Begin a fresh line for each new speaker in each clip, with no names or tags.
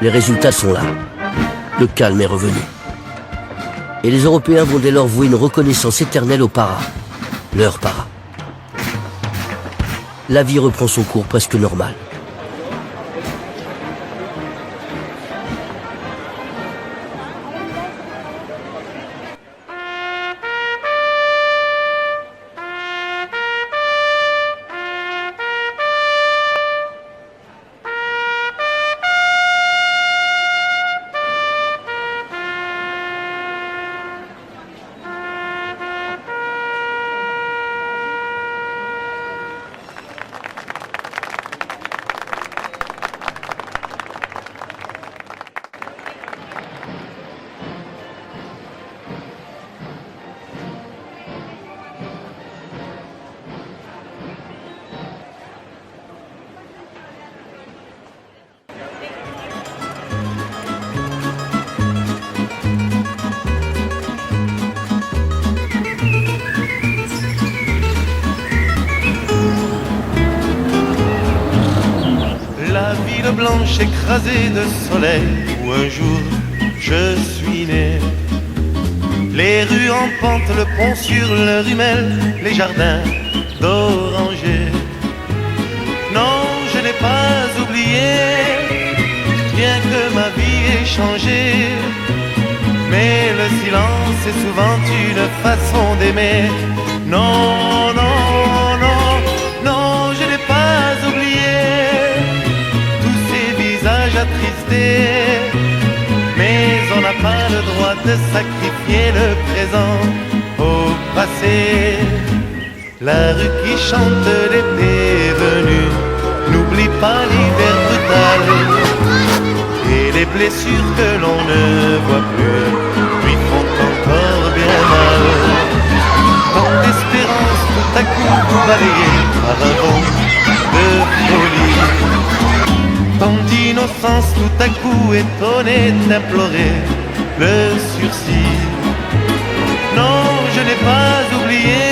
Les résultats sont là. Le calme est revenu. Et les Européens vont dès lors vouer une reconnaissance éternelle aux paras. Leurs paras. La vie reprend son cours presque normal.
Blanche écrasée de soleil où un jour je suis né. Les rues en pente, le pont sur le Rumel, les jardins d'orangers. Non, je n'ai pas oublié, bien que ma vie ait changé. Mais le silence est souvent une façon d'aimer. Non, non, non, non, je n'ai pas oublié attristé, mais on n'a pas le droit de sacrifier le présent au passé. La rue qui chante l'été est venue, n'oublie pas l'hiver brutal, et les blessures que l'on ne voit plus lui font encore bien mal. Tant d'espérance tout à coup balayée par un vent de folie, tant d'innocence tout à coup étonnée d'implorer le sursis. Non, je n'ai pas oublié,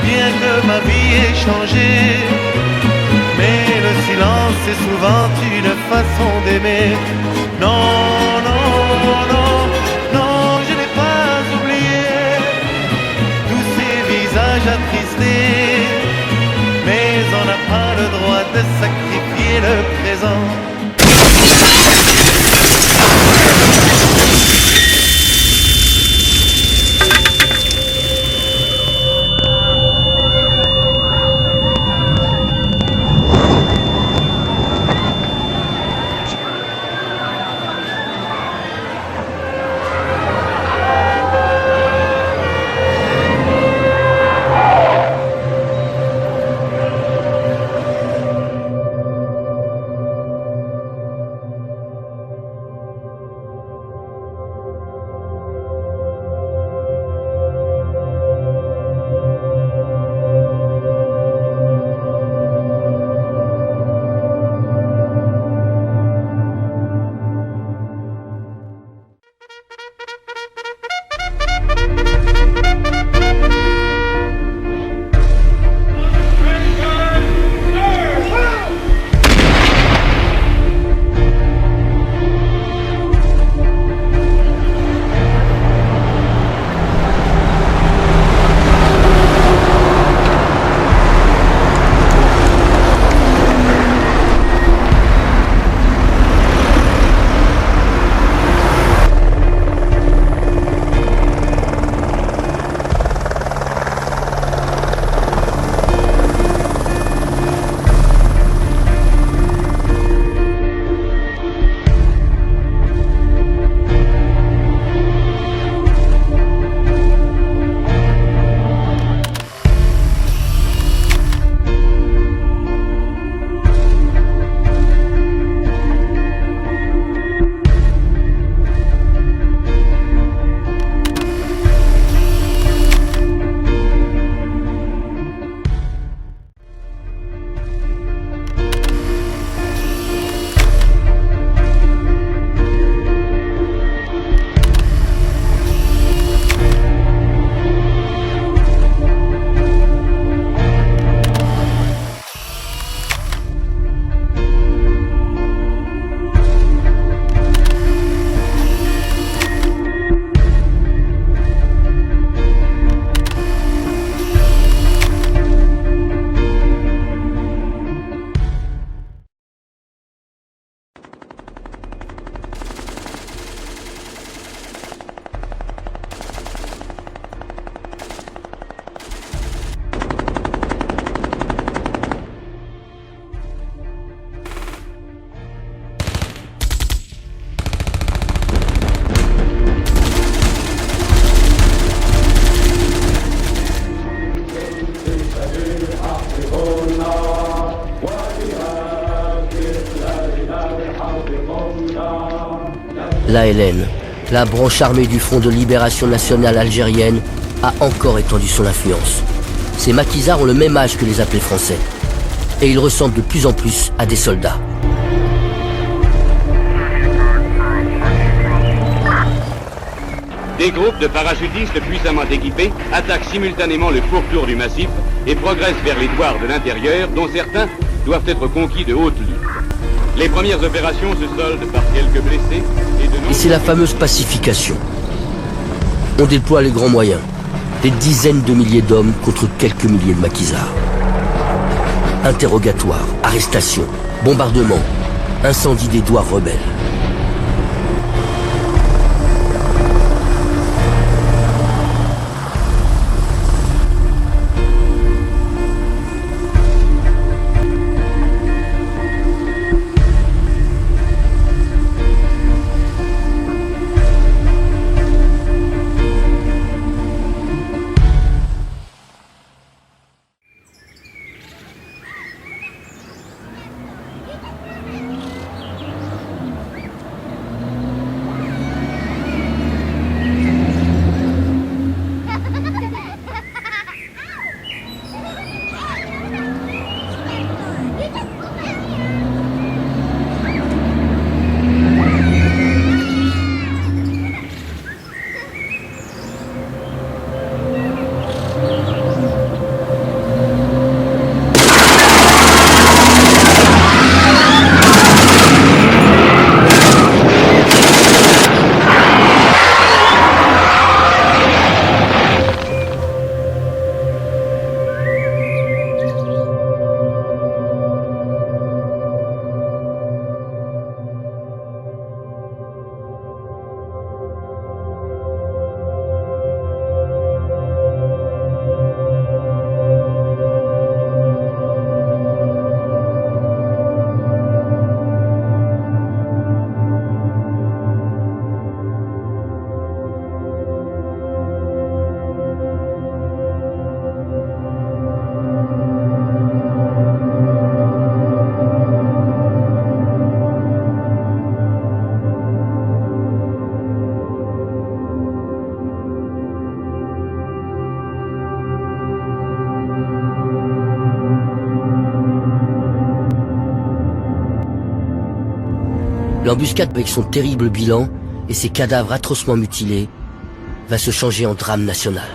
bien que ma vie ait changé. Mais le silence est souvent une façon d'aimer. Non, non, non, non, je n'ai pas oublié tous ces visages attristés. Mais on n'a pas le droit de sacrifier le présent.
L'ALN, la branche armée du Front de Libération Nationale Algérienne, a encore étendu son influence. Ces maquisards ont le même âge que les appelés français. Et ils ressemblent de plus en plus à des soldats.
Des groupes de parachutistes puissamment équipés attaquent simultanément le pourtour du massif et progressent vers les douars de l'intérieur, dont certains doivent être conquis de haute lutte. Les premières opérations se soldent par quelques blessés et de
Et c'est la fameuse pacification. On déploie les grands moyens. Des dizaines de milliers d'hommes contre quelques milliers de maquisards. Interrogatoires, arrestations, bombardements, incendie des douars rebelles. L'embuscade, avec son terrible bilan et ses cadavres atrocement mutilés, va se changer en drame national.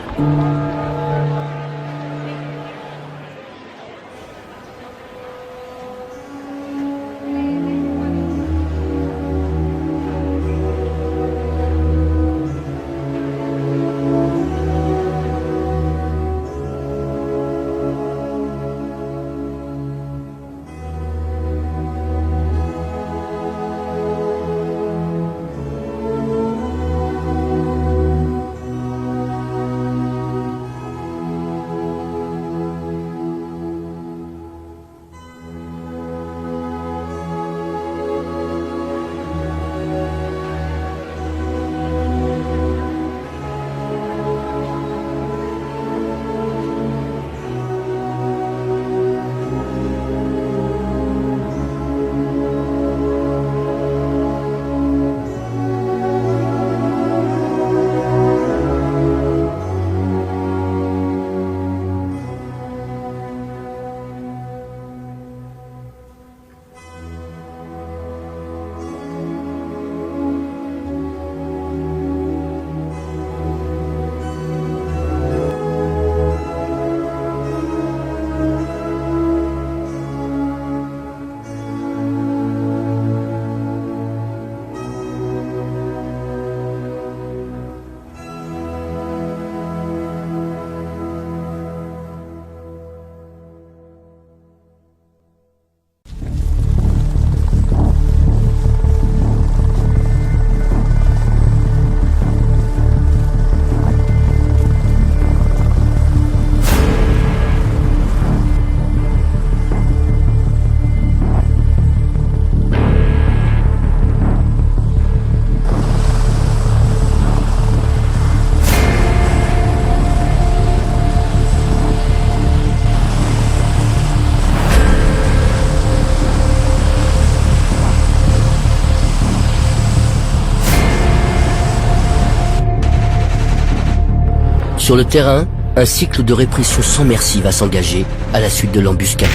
Sur le terrain, un cycle de répression sans merci va s'engager à la suite de l'embuscade.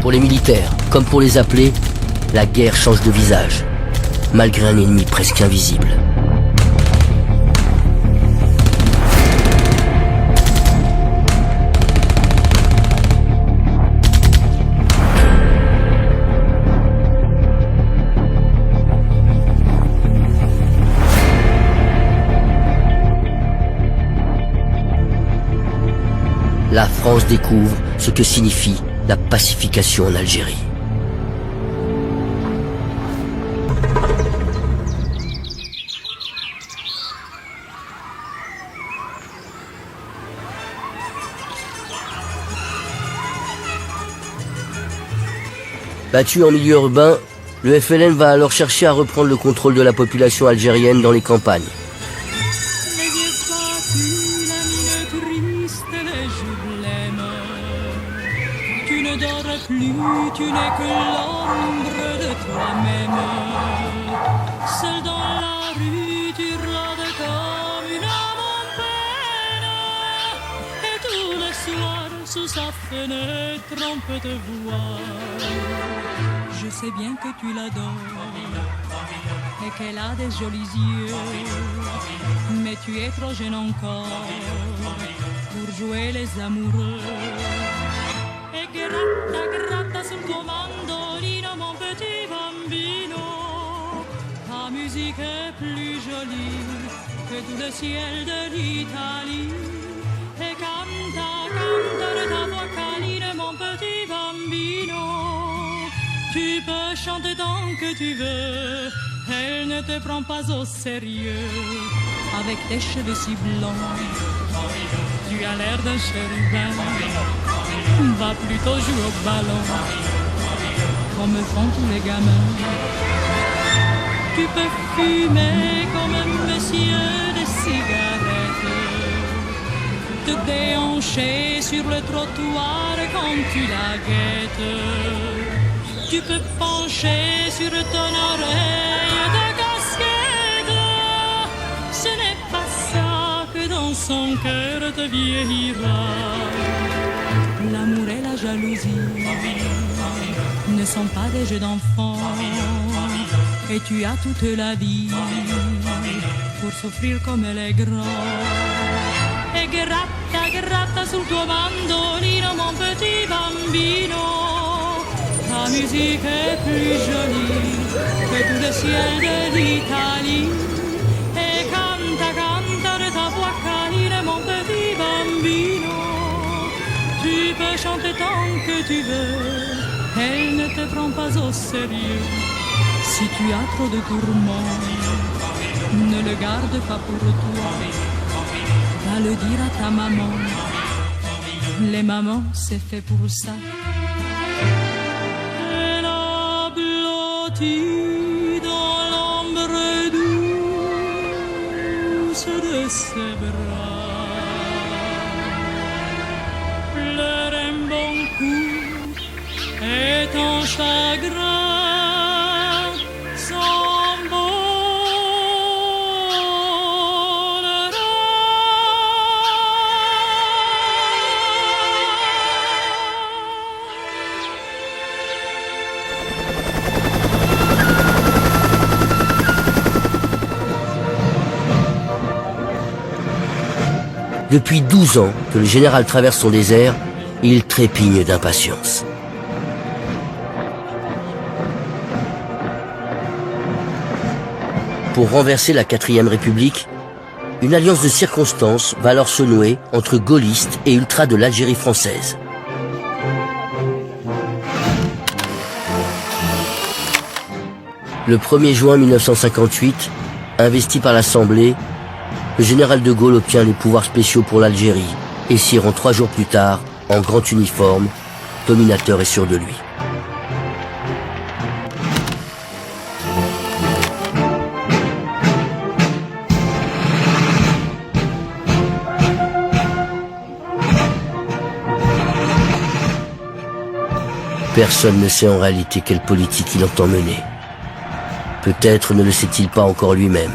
Pour les militaires, comme pour les appelés, la guerre change de visage, malgré un ennemi presque invisible. La France découvre ce que signifie la pacification en Algérie. Battu en milieu urbain, le FLN va alors chercher à reprendre le contrôle de la population algérienne dans les campagnes.
Tu n'es que l'ombre de toi-même. Seul dans la rue, tu rôdes comme une âme en peine. Et tous les soirs, sous sa fenêtre, on peut te voir. Je sais bien que tu l'adores et qu'elle a des jolis yeux. Mais tu es trop jeune encore pour jouer les amoureux. Gratta, gratta sul tuo mandolino, mon petit bambino. Ta musique est plus jolie que tout le ciel de l'Italie. Et canta, canta de ta voix câline, mon petit bambino. Tu peux chanter tant que tu veux, elle ne te prend pas au sérieux. Avec tes cheveux si blancs, tu as l'air d'un chérubin. Va plutôt jouer au ballon, comme font tous les gamins. Tu peux fumer comme un monsieur des cigarettes, te déhancher sur le trottoir quand tu la guettes. Tu peux pencher sur ton oreille de casquette. Ce n'est pas ça que dans son cœur te vieillira. L'amour et la jalousie ne sont pas des jeux d'enfants. Et tu as toute la vie pour souffrir comme elle est grande. E gratta, gratta sul tuo mandolino, mon petit bambino. Ta musique est plus jolie que tout le ciel de l'Italie. Et canta, canta de ta voix câline, mon petit bambino. Tu peux chanter tant que tu veux, elle ne te prend pas au sérieux. Si tu as trop de tourments, ne le garde pas pour toi. Va le dire à ta maman, les mamans c'est fait pour ça. Elle a blotti dans l'ombre douce de ses bras. Et ton chagrin s'envolera.
Depuis 12 ans que le général traverse son désert, il trépigne d'impatience. Pour renverser la 4e République, une alliance de circonstances va alors se nouer entre gaullistes et ultras de l'Algérie française. Le 1er juin 1958, investi par l'Assemblée, le général de Gaulle obtient les pouvoirs spéciaux pour l'Algérie et s'y rend 3 jours plus tard, en grand uniforme, dominateur et sûr de lui. Personne ne sait en réalité quelle politique il entend mener. Peut-être ne le sait-il pas encore lui-même.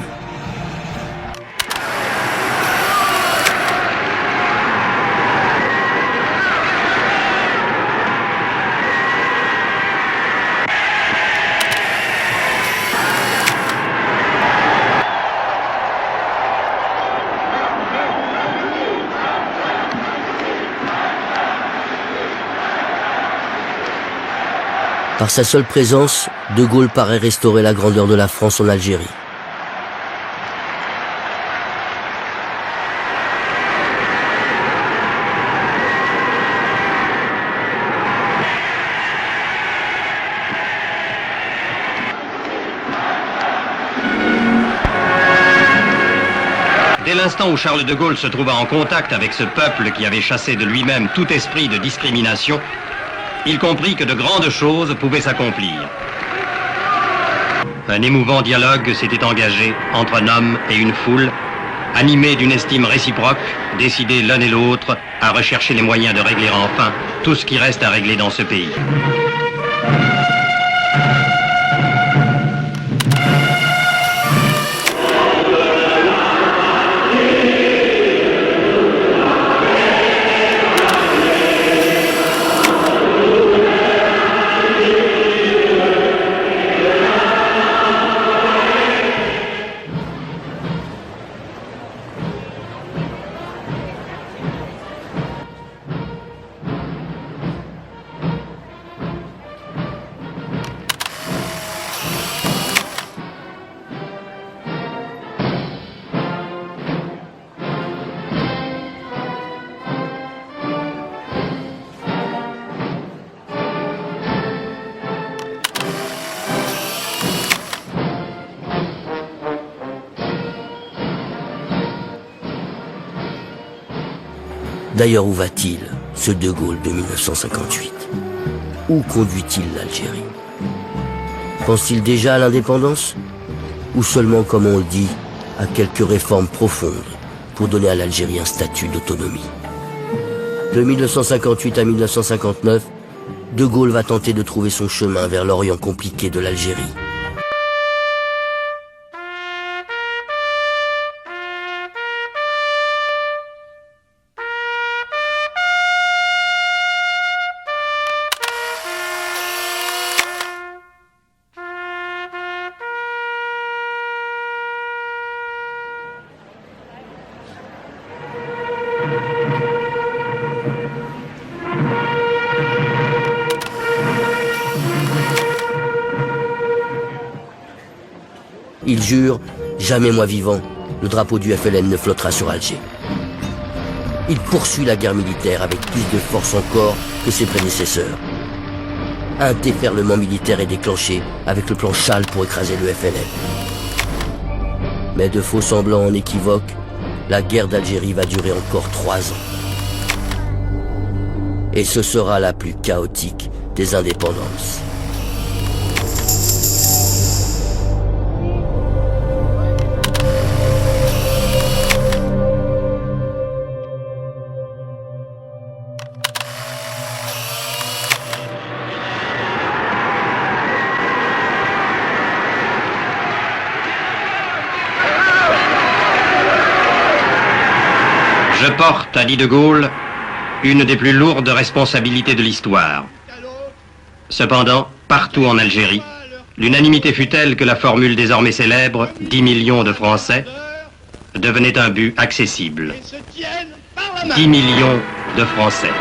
Par sa seule présence, De Gaulle paraît restaurer la grandeur de la France en Algérie.
Dès l'instant où Charles de Gaulle se trouva en contact avec ce peuple qui avait chassé de lui-même tout esprit de discrimination, il comprit que de grandes choses pouvaient s'accomplir. Un émouvant dialogue s'était engagé entre un homme et une foule, animés d'une estime réciproque, décidés l'un et l'autre à rechercher les moyens de régler enfin tout ce qui reste à régler dans ce pays.
D'ailleurs, où va-t-il, ce De Gaulle de 1958? Où conduit-il l'Algérie? Pense-t-il déjà à l'indépendance? Ou seulement, comme on le dit, à quelques réformes profondes pour donner à l'Algérie un statut d'autonomie? De 1958 à 1959, De Gaulle va tenter de trouver son chemin vers l'Orient compliqué de l'Algérie. Il jure, jamais moi vivant, le drapeau du FLN ne flottera sur Alger. Il poursuit la guerre militaire avec plus de force encore que ses prédécesseurs. Un déferlement militaire est déclenché avec le plan Châle pour écraser le FLN. Mais de faux semblants en équivoque, la guerre d'Algérie va durer encore 3 ans. Et ce sera la plus chaotique des indépendances.
Je porte, a dit De Gaulle, une des plus lourdes responsabilités de l'histoire. Cependant, partout en Algérie, l'unanimité fut telle que la formule désormais célèbre « 10 millions de Français » devenait un but accessible. 10 millions de Français.